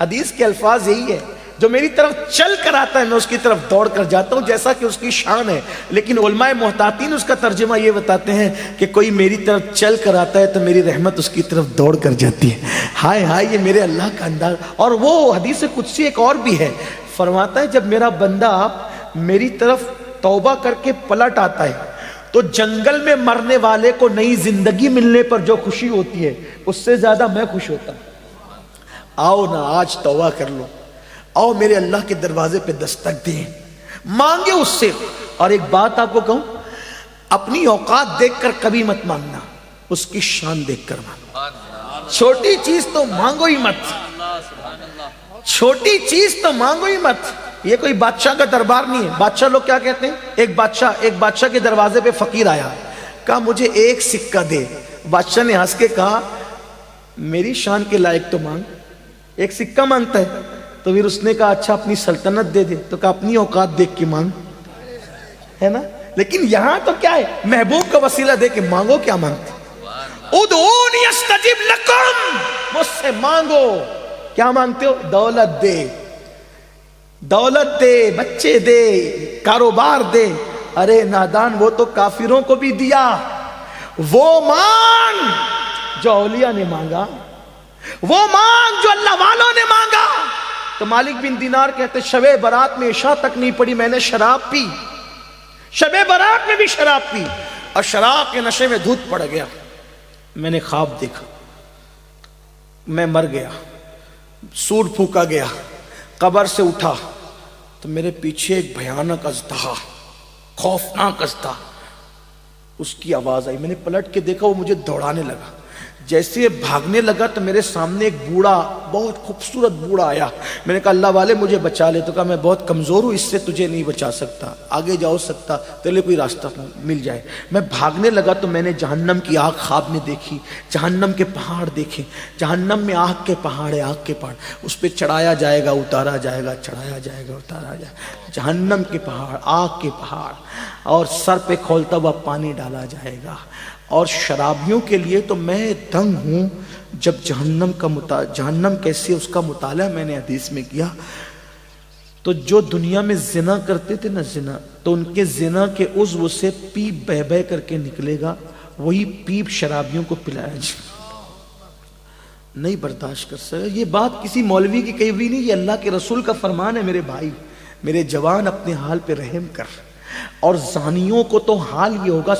حدیث کے الفاظ یہی ہے، جو میری طرف چل کر آتا ہے میں اس کی طرف دوڑ کر جاتا ہوں، جیسا کہ اس کی شان ہے۔ لیکن علماء محتاطین اس کا ترجمہ یہ بتاتے ہیں کہ کوئی میری طرف چل کر آتا ہے تو میری رحمت اس کی طرف دوڑ کر جاتی ہے۔ ہائے ہائے، یہ میرے اللہ کا انداز۔ اور وہ حدیث قدسی ایک اور بھی ہے، فرماتا ہے جب میرا بندہ میری طرف توبہ کر کے پلٹ آتا ہے تو جنگل میں مرنے والے کو نئی زندگی ملنے پر جو خوشی ہوتی ہے اس سے زیادہ میں خوش ہوتا ہوں۔ آؤ نا آج توبہ کر لو، آؤ میرے اللہ کے دروازے پہ دستک دیں، مانگے اس سے۔ اور ایک بات آپ کو کہوں، اپنی اوقات دیکھ کر کبھی مت مانگنا، اس کی شان دیکھ کر مانگنا۔ چھوٹی چیز تو مانگو ہی مت، چھوٹی چیز تو مانگو ہی مت۔ یہ کوئی بادشاہ کا دربار نہیں ہے۔ بادشاہ لوگ کیا کہتے ہیں، ایک بادشاہ کے دروازے پہ فقیر آیا، کہا مجھے ایک سکہ دے۔ بادشاہ نے ہنس کے کہا میری شان کے لائق تو مانگ، ایک سکہ مانگتا ہے؟ تو پھر اس نے کہا اچھا اپنی سلطنت دے دے، تو کہا اپنی اوقات دیکھ کے مانگ، ہے نا؟ لیکن یہاں تو کیا ہے، محبوب کا وسیلہ دے کے مانگو۔ کیا مانگتے؟ ادعونی استجب لکم، مجھ سے مانگو۔ کیا مانگتے ہو؟ دولت دے، دولت دے، بچے دے، کاروبار دے۔ ارے نادان، وہ تو کافروں کو بھی دیا۔ وہ مانگ جو اولیاء نے مانگا، وہ مانگ جو اللہ والوں نے مانگا۔ تو مالک بن دینار کہتے شب برات میں عشاء تک نہیں پڑی، میں نے شراب پی، شب برات میں بھی شراب پی، اور شراب کے نشے میں دھوت پڑ گیا۔ میں نے خواب دیکھا، میں مر گیا، سور پھونکا گیا، قبر سے اٹھا تو میرے پیچھے ایک بھیانک اژدہا، خوفناک اژدہا، اس کی آواز آئی۔ میں نے پلٹ کے دیکھا، وہ مجھے دوڑانے لگا۔ جیسے یہ بھاگنے لگا تو میرے سامنے ایک بوڑھا، بہت خوبصورت بوڑھا آیا۔ میں نے کہا اللہ والے مجھے بچا لے۔ تو کہا میں بہت کمزور ہوں، اس سے تجھے نہیں بچا سکتا، آگے جاؤ سکتا تیرے کوئی راستہ مل جائے۔ میں بھاگنے لگا تو میں نے جہنم کی آگ خواب میں دیکھی، جہنم کے پہاڑ دیکھے۔ جہنم میں آگ کے پہاڑ ہے، آگ کے پہاڑ، اس پہ چڑھایا جائے گا، اتارا جائے گا، چڑھایا جائے گا، اتارا جائے گا۔ جہنم کے پہاڑ، آگ کے پہاڑ، اور سر پہ کھولتا ہوا پانی ڈالا جائے گا۔ اور شرابیوں کے لیے تو میں دنگ ہوں۔ جب جہنم کیسی ہے اس کا مطالعہ میں نے حدیث میں کیا، تو جو دنیا میں زنا کرتے تھے نا، زنا، تو ان کے زنا کے عضو سے پیپ بہ بہ کر کے نکلے گا، وہی پیپ شرابیوں کو پلایا جائے۔ نہیں برداشت کر سکے۔ یہ بات کسی مولوی کی کہی ہوئی نہیں، یہ اللہ کے رسول کا فرمان ہے۔ میرے بھائی، میرے جوان، اپنے حال پہ رحم کر۔ اور زانیوں کو تو حال یہ ہوگا،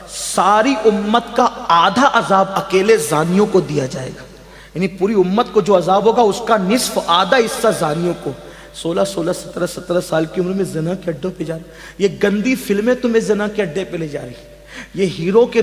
ساری امت کا آدھا عذاب اکیلے زانیوں کو دیا جائے گا، یعنی پوری امت کو جو عذاب ہوگا اس کا نصف، آدھا حصہ زانیوں کو۔ 16 سال کی عمر میں زنا کے اڈوں پہ جا رہی، یہ گندی فلمیں تمہیں زنا کے اڈے پہ لے جا رہی، یہ ہیرو کے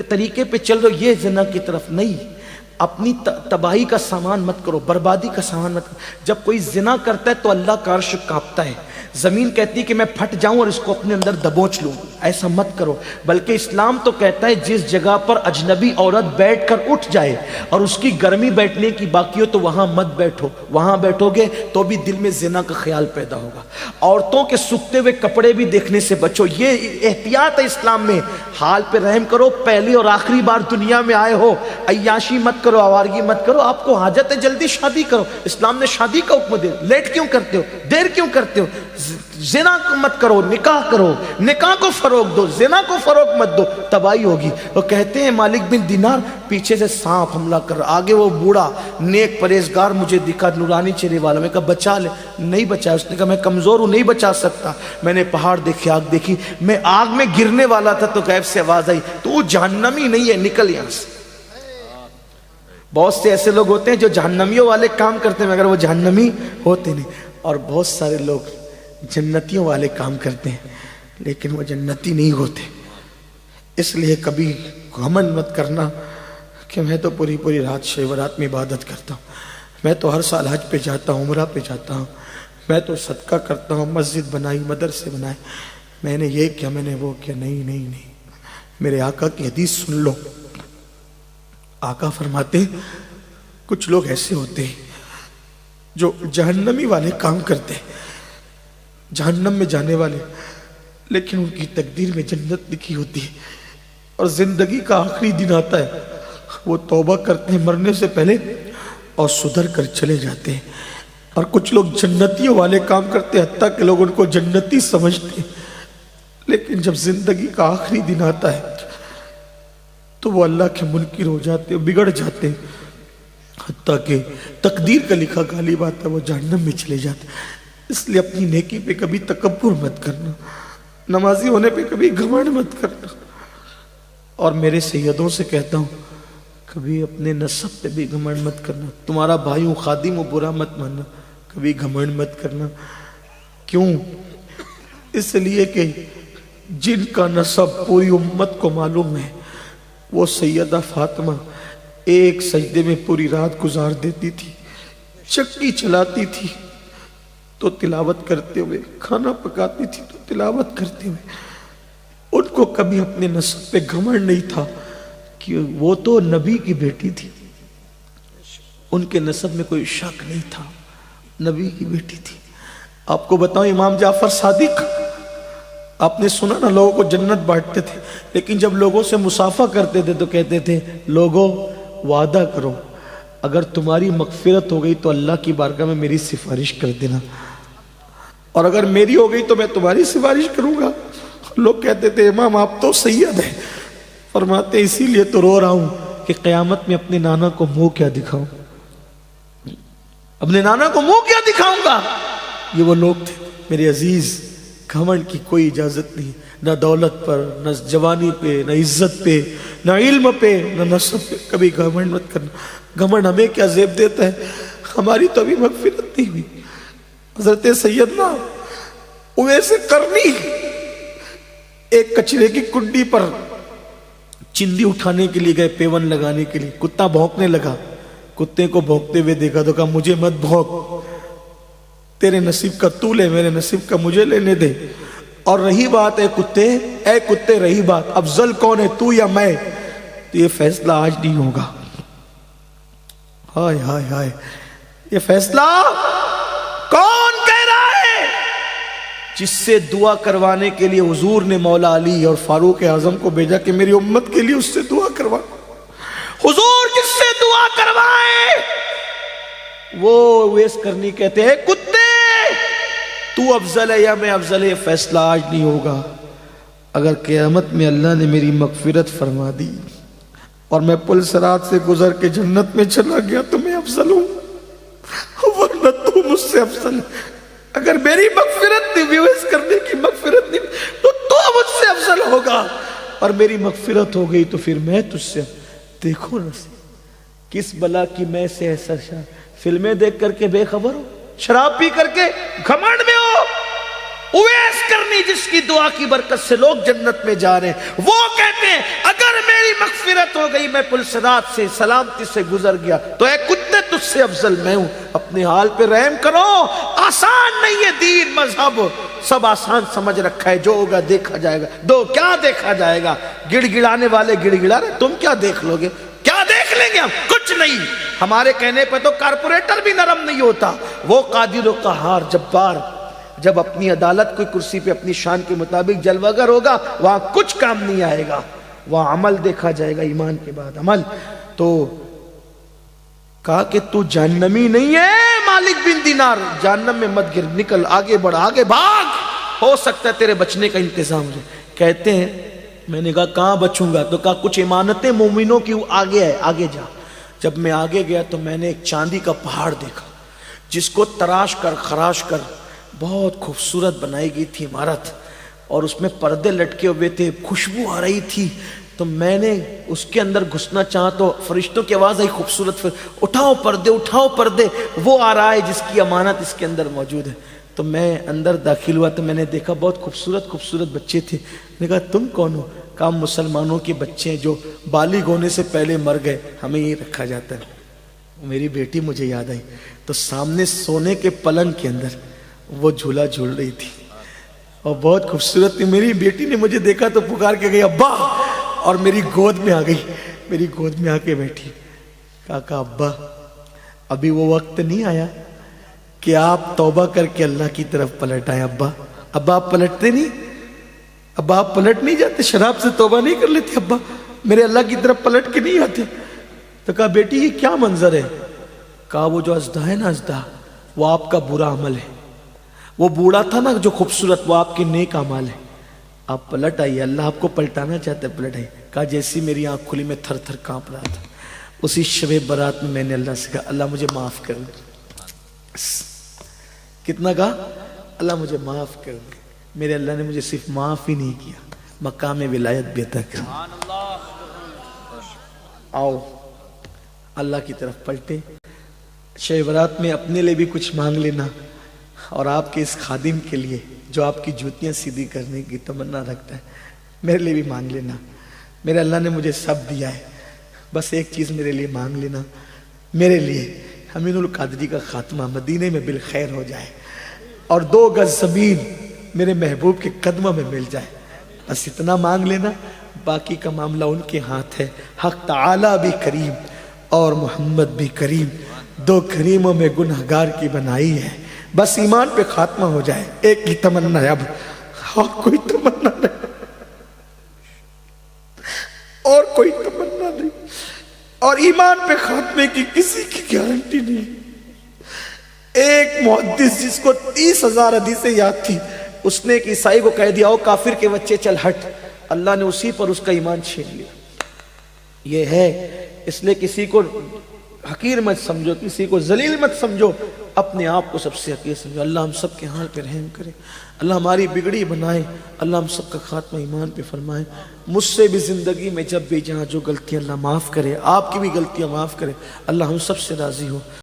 طریقے پہ چل رہے، یہ زنا کی طرف نہیں۔ اپنی تباہی کا سامان مت کرو، بربادی کا سامان مت کرو۔ جب کوئی زنا کرتا ہے تو اللہ کا عرش کانپتا ہے، زمین کہتی ہے کہ میں پھٹ جاؤں اور اس کو اپنے اندر دبوچ لوں۔ ایسا مت کرو، بلکہ اسلام تو کہتا ہے جس جگہ پر اجنبی عورت بیٹھ کر اٹھ جائے اور اس کی گرمی بیٹھنے کی باقی ہو تو وہاں مت بیٹھو، وہاں بیٹھو گے تو بھی دل میں زنا کا خیال پیدا ہوگا۔ عورتوں کے سکتے ہوئے کپڑے بھی دیکھنے سے بچو، یہ احتیاط ہے اسلام میں۔ حال پہ رحم کرو، پہلی اور آخری بار دنیا میں آئے ہو، عیاشی مت کرو، آوارگی مت کرو۔ آپ کو حاجت ہے جلدی شادی کرو، اسلام نے شادی کا حکم دیا، لیٹ کیوں کرتے ہو، دیر کیوں کرتے ہو؟ زنا مت کرو، نکاح کرو، نکاح کو فروغ دو، زنا کو فروغ مت دو، تباہی ہوگی۔ وہ کہتے ہیں مالک بن دینار، پیچھے سے سانپ حملہ کر رہا، آگے وہ بوڑھا نیک پرہیزگار مجھے دکھا، نورانی چہرے والا۔ میں کہا بچا لے، نہیں بچایا۔ اس نے کہا میں کمزور ہوں، نہیں بچا سکتا۔ میں نے پہاڑ دیکھے، آگ دیکھی، میں آگ میں گرنے والا تھا تو غیب سے آواز آئی تو جہنمی نہیں ہے، نکل یہاں سے۔ بہت سے ایسے لوگ ہوتے ہیں جو جہنمیوں والے کام کرتے ہیں مگر وہ جہنمی ہوتے نہیں، اور بہت سارے لوگ جنتیوں والے کام کرتے ہیں لیکن وہ جنتی نہیں ہوتے۔ اس لیے کبھی گھمنڈ مت کرنا کہ میں تو پوری رات شب برات میں عبادت کرتا ہوں، میں تو ہر سال حج پہ جاتا ہوں، عمرہ پہ جاتا ہوں، میں تو صدقہ کرتا ہوں، مسجد بنائی، مدرسے بنائے، میں نے یہ کیا، میں نے وہ کیا۔ نہیں نہیں نہیں، میرے آقا کی حدیث سن لو۔ آقا فرماتے ہیں کچھ لوگ ایسے ہوتے ہیں جو جہنمی والے کام کرتے ہیں، جہنم میں جانے والے، لیکن ان کی تقدیر میں جنت لکھی ہوتی ہے، اور زندگی کا آخری دن آتا ہے وہ توبہ کرتے ہیں، مرنے سے پہلے اور سدھر کر چلے جاتے ہیں. اور کچھ لوگ جنتیوں والے کام کرتے ہیں، حتیٰ کہ لوگ ان کو جنتی سمجھتے ہیں، لیکن جب زندگی کا آخری دن آتا ہے تو وہ اللہ کے منکر ہو جاتے ہیں، بگڑ جاتے ہیں، حتیٰ کہ تقدیر کا لکھا غالب آتا ہے وہ جہنم میں چلے جاتے ہیں. اس لیے اپنی نیکی پہ کبھی تکبر مت کرنا، نمازی ہونے پہ کبھی گھمنڈ مت کرنا. اور میرے سیدوں سے کہتا ہوں کبھی اپنے نسب پہ بھی گھمنڈ مت کرنا. تمہارا بھائی ہوں، خادم ہوں، برا مت ماننا، کبھی گھمنڈ مت کرنا. کیوں؟ اس لیے کہ جن کا نسب پوری امت کو معلوم ہے، وہ سیدہ فاطمہ ایک سجدے میں پوری رات گزار دیتی تھی، چکی چلاتی تھی تو تلاوت کرتے ہوئے، کھانا پکاتی تھی تو تلاوت کرتے ہوئے. ان کو کبھی اپنے نسب پہ گھمنڈ نہیں تھا کہ وہ تو نبی کی بیٹی تھی. ان کے نسب میں کوئی شک نہیں تھا، نبی کی بیٹی تھی. آپ کو بتاؤں امام جعفر صادق، آپ نے سنا نا لوگوں کو جنت بانٹتے تھے، لیکن جب لوگوں سے مصافحہ کرتے تھے تو کہتے تھے لوگوں وعدہ کرو اگر تمہاری مغفرت ہو گئی تو اللہ کی بارگاہ میں میری سفارش کر دینا، اور اگر میری ہو گئی تو میں تمہاری سفارش کروں گا. لوگ کہتے تھے امام آپ تو سید ہیں. فرماتے اسی لیے تو رو رہا ہوں کہ قیامت میں اپنے نانا کو منہ کیا دکھاؤں، اپنے نانا کو منہ کیا دکھاؤں گا. یہ وہ لوگ تھے میرے عزیز. گھمنڈ کی کوئی اجازت نہیں، نہ دولت پر، نہ جوانی پہ، نہ عزت پہ، نہ علم پہ، نہ نسب پہ. کبھی گھمنڈ مت کرنا. گھمنڈ ہمیں کیا زیب دیتا ہے؟ ہماری تو ابھی مغفرت نہیں ہوئی. حضرت سیدنا اویس قرنی ایک کچرے کی کنڈی پر چندی اٹھانے کے لیے گئے، پیون لگانے کے لیے. کتا بھونکنے لگا، کتے کو بھونکتے ہوئے دیکھا تو کہا مجھے مت بھونک، تیرے نصیب کا تو لے، میرے نصیب کا مجھے لینے دے. اور رہی بات اے کتے رہی بات افضل کون ہے، تو یا میں، تو یہ فیصلہ آج نہیں ہوگا. ہائے ہائے ہائے، یہ فیصلہ کون کہہ رہا ہے؟ جس سے دعا کروانے کے لیے حضور نے مولا علی اور فاروق اعظم کو بھیجا کہ میری امت کے لیے اس سے دعا کروا. حضور جس سے دعا کروائے وہ اویس قرنی کہتے ہیں کتے تو افضل ہے یا میں افضل ہے، یہ فیصلہ آج نہیں ہوگا. اگر قیامت میں اللہ نے میری مغفرت فرما دی اور میں پل صراط سے گزر کے جنت میں چلا گیا تو میں افضل ہوں، ورنہ تو مجھ سے افضل ہے. اگر میری مغفرت نہیں، اویس قرنی کی مغفرت نہیں، تو مجھ سے افضل ہوگا، اور میری مغفرت ہو گئی تو پھر میں تجھ سے. دیکھو نا کس بلا کی میں سے ایسا فلمیں دیکھ کر کے بے خبر ہو، شراب پی کر کے گھمنڈ میں ہو. اویس قرنی جس کی دعا کی برکت سے لوگ جنت میں جا رہے ہیں، وہ کہتے ہیں اگر میری مغفرت ہو گئی، میں پل صراط سے سلامتی سے گزر گیا تو اے کتے تجھ سے افضل میں ہوں. اپنے حال پہ رحم کرو. آسان نہیں ہے دین مذہب، سب آسان سمجھ رکھا ہے، جو ہوگا دیکھا جائے گا. دو کیا دیکھا جائے گا؟ گڑ گڑانے والے گڑ گڑا رہے، تم کیا دیکھ لو گے؟ کیا دیکھ لیں گے ہم؟ کچھ نہیں. ہمارے کہنے پہ تو کارپوریٹر بھی نرم نہیں ہوتا. وہ قادر و قہار جبار جب اپنی عدالت کوئی کرسی پہ اپنی شان کے مطابق جلوہ گر ہوگا، وہاں کچھ کام نہیں آئے گا، وہاں عمل دیکھا جائے گا، ایمان کے بعد عمل. تو کہا کہ تو جہنمی نہیں ہے مالک بن دینار، جہنم میں مت گر، نکل، آگے بڑھ، آگے بھاگ، ہو سکتا ہے تیرے بچنے کا انتظام ہو. کہتے ہیں میں نے کہا کہاں بچوں گا؟ تو کہا کچھ امانتیں مومنوں کی آگے ہے، آگے جا. جب میں آگے گیا تو میں نے ایک چاندی کا پہاڑ دیکھا جس کو تراش کر خراش کر بہت خوبصورت بنائی گئی تھی عمارت، اور اس میں پردے لٹکے ہوئے تھے، خوشبو آ رہی تھی. تو میں نے اس کے اندر گھسنا چاہا تو فرشتوں کی آواز آئی خوبصورت، اٹھاؤ پردے، اٹھاؤ پردے، وہ آ رہا ہے جس کی امانت اس کے اندر موجود ہے. تو میں اندر داخل ہوا تو میں نے دیکھا بہت خوبصورت خوبصورت بچے تھے. میں نے کہا تم کون ہو؟ کہا مسلمانوں کے بچے ہیں جو بالغ ہونے سے پہلے مر گئے، ہمیں یہ رکھا جاتا ہے. میری بیٹی مجھے یاد آئی تو سامنے سونے کے پلنگ کے اندر وہ جھولا جھول رہی تھی اور بہت خوبصورت تھی. میری بیٹی نے مجھے دیکھا تو پکار کے گئی ابا، اور میری گود میں آ گئی، میری گود میں آ کے بیٹھی. کہا ابا ابھی وہ وقت نہیں آیا کہ آپ توبہ کر کے اللہ کی طرف پلٹ آئے. ابا آپ پلٹتے نہیں؟ ابا آپ پلٹ نہیں جاتے؟ شراب سے توبہ نہیں کر لیتے ابا؟ میرے اللہ کی طرف پلٹ کے نہیں آتے؟ تو کہا بیٹی یہ کیا منظر ہے؟ کہا وہ جو اژدہا ہے نا، اژدہا وہ آپ کا برا عمل ہے، وہ بوڑھا تھا نا جو خوبصورت، وہ آپ کے نیک اعمال ہے، آپ پلٹ آئیے، اللہ آپ کو پلٹانا چاہتا ہے، پلٹ آئیے۔ کہا جیسی میری آنکھ کھلی میں تھر تھر کانپ رہا تھا، اسی شب برات میں نے اللہ سے کہا اللہ مجھے معاف کر دے۔ کتنا کہا؟ اللہ مجھے معاف کر دے۔ میرے اللہ نے مجھے صرف معاف ہی نہیں کیا، مقام ولایت بھی عطا کر۔ آؤ اللہ کی طرف پلٹے۔ شب برات میں اپنے لیے بھی کچھ مانگ لینا، اور آپ کے اس خادم کے لیے جو آپ کی جوتیاں سیدھی کرنے کی تمنا رکھتا ہے، میرے لیے بھی مانگ لینا۔ میرے اللہ نے مجھے سب دیا ہے، بس ایک چیز میرے لیے مانگ لینا، میرے لیے امین القادری کا خاتمہ مدینے میں بالخیر ہو جائے، اور 2 گز زمین میرے محبوب کے قدموں میں مل جائے، بس اتنا مانگ لینا، باقی کا معاملہ ان کے ہاتھ ہے۔ حق تعالی بھی کریم اور محمد بھی کریم، 2 کریموں میں گنہگار کی بنائی ہے، بس ایمان پہ خاتمہ ہو جائے۔ ایک ہی تمنا ہے، اب اور کوئی تمنا نہیں، اور کوئی تمنا نہیں، اور ایمان پہ خاتمے کی کسی کی گارنٹی نہیں۔ ایک محدث جس کو 30,000 حدیثیں یاد تھی، اس نے ایک عیسائی کو کہہ دیا او کافر کے بچے چل ہٹ، اللہ نے اسی پر اس کا ایمان چھین لیا۔ یہ ہے، اس لیے کسی کو حقیر مت سمجھو، کسی کو ذلیل مت سمجھو، اپنے آپ کو سب سے حقیر سمجھو۔ اللہ ہم سب کے حال پہ رحم کرے، اللہ ہماری بگڑی بنائے، اللہ ہم سب کا خاتمہ ایمان پہ فرمائے۔ مجھ سے بھی زندگی میں جب بھی جہاں جو غلطیاں اللہ معاف کرے، آپ کی بھی غلطیاں معاف کرے، اللہ ہم سب سے راضی ہو۔